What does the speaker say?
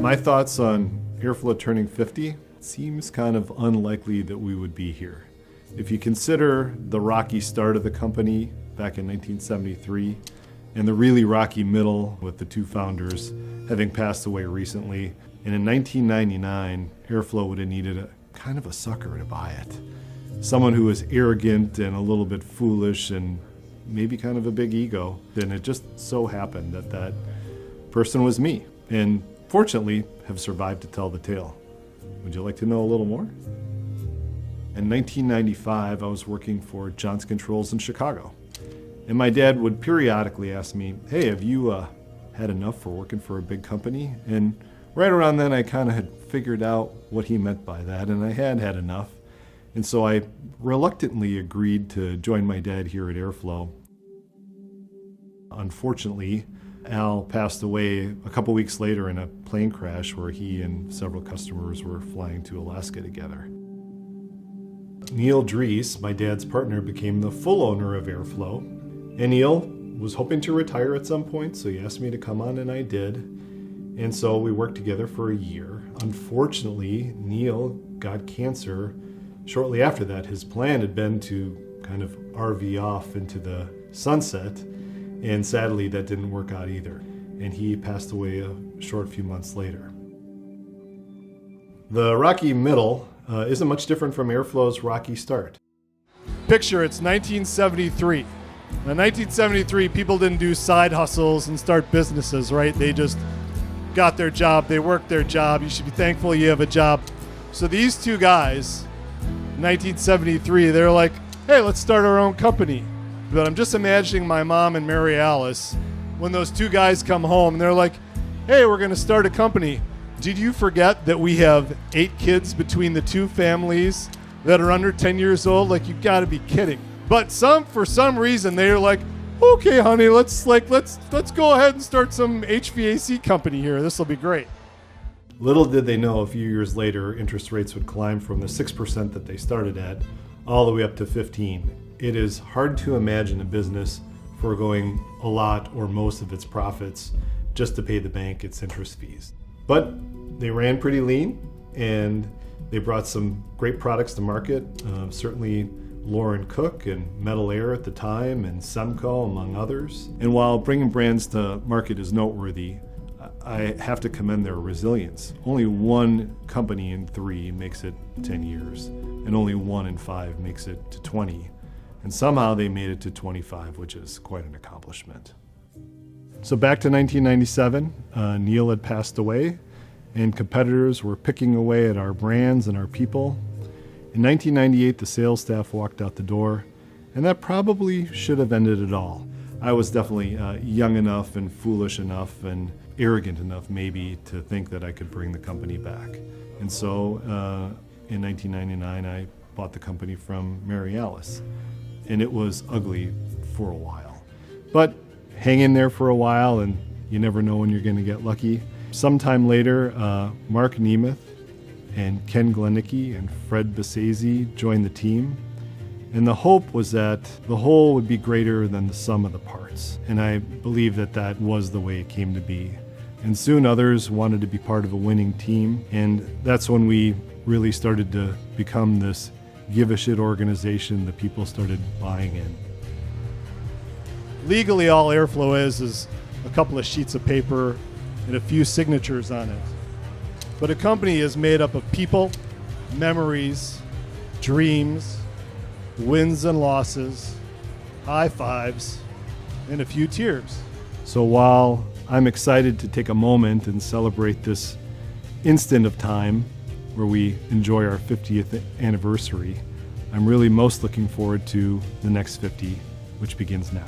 My thoughts on Airflow turning 50, it seems kind of unlikely that we would be here. If you consider the rocky start of the company back in 1973 and the really rocky middle with the two founders having passed away recently, and in 1999, Airflow would have needed a kind of a sucker to buy it. Someone who was arrogant and a little bit foolish and maybe kind of a big ego. And it just so happened that that person was me, and fortunately have survived to tell the tale. Would you like to know a little more? In 1995, I was working for Johnson Controls in Chicago. And my dad would periodically ask me, hey, have you had enough for working for a big company? And right around then, I kind of had figured out what he meant by that, and I had had enough. And so I reluctantly agreed to join my dad here at Airflow. Unfortunately, Al passed away a couple weeks later in a plane crash where he and several customers were flying to Alaska together. Neil Dries, my dad's partner, became the full owner of Airflow. And Neil was hoping to retire at some point, so he asked me to come on, and I did. And so we worked together for a year. Unfortunately, Neil got cancer shortly after that. His plan had been to kind of RV off into the sunset, and sadly that didn't work out either. And he passed away a short few months later. The rocky middle isn't much different from Airflow's rocky start. Picture it's 1973. In 1973, people didn't do side hustles and start businesses, right? They just got their job, they worked their job. You should be thankful you have a job. So these two guys, in 1973, they're like, hey, let's start our own company. But I'm just imagining my mom and Mary Alice when those two guys come home and they're like, hey, we're going to start a company. Did you forget that we have 8 kids between the two families that are under 10 years old? Like, you've got to be kidding. But for some reason, they're like, okay, honey, let's go ahead and start some HVAC company here. This will be great. Little did they know a few years later, interest rates would climb from the 6% that they started at all the way up to 15%. It is hard to imagine a business foregoing a lot or most of its profits just to pay the bank its interest fees. But they ran pretty lean, and they brought some great products to market, certainly Lauren Cook and Metal Air at the time, and Semco, among others. And while bringing brands to market is noteworthy, I have to commend their resilience. Only one company in 3 makes it 10 years, and only 1 in 5 makes it to 20. And somehow they made it to 25, which is quite an accomplishment. So back to 1997, Neil had passed away, and competitors were picking away at our brands and our people. In 1998, the sales staff walked out the door, and that probably should have ended it all. I was definitely young enough and foolish enough and arrogant enough maybe to think that I could bring the company back. And so in 1999, I bought the company from Mary Alice, and it was ugly for a while. But hang in there for a while, and you never know when you're going to get lucky. Sometime later, Mark Nemeth and Ken Glenicki and Fred Bassese joined the team. And the hope was that the whole would be greater than the sum of the parts. And I believe that that was the way it came to be. And soon others wanted to be part of a winning team. And that's when we really started to become this give a shit organization that people started buying in. Legally, all Airflow is a couple of sheets of paper and a few signatures on it. But a company is made up of people, memories, dreams, wins and losses, high fives, and a few tears. So while I'm excited to take a moment and celebrate this instant of time where we enjoy our 50th anniversary, I'm really most looking forward to the next 50, which begins now.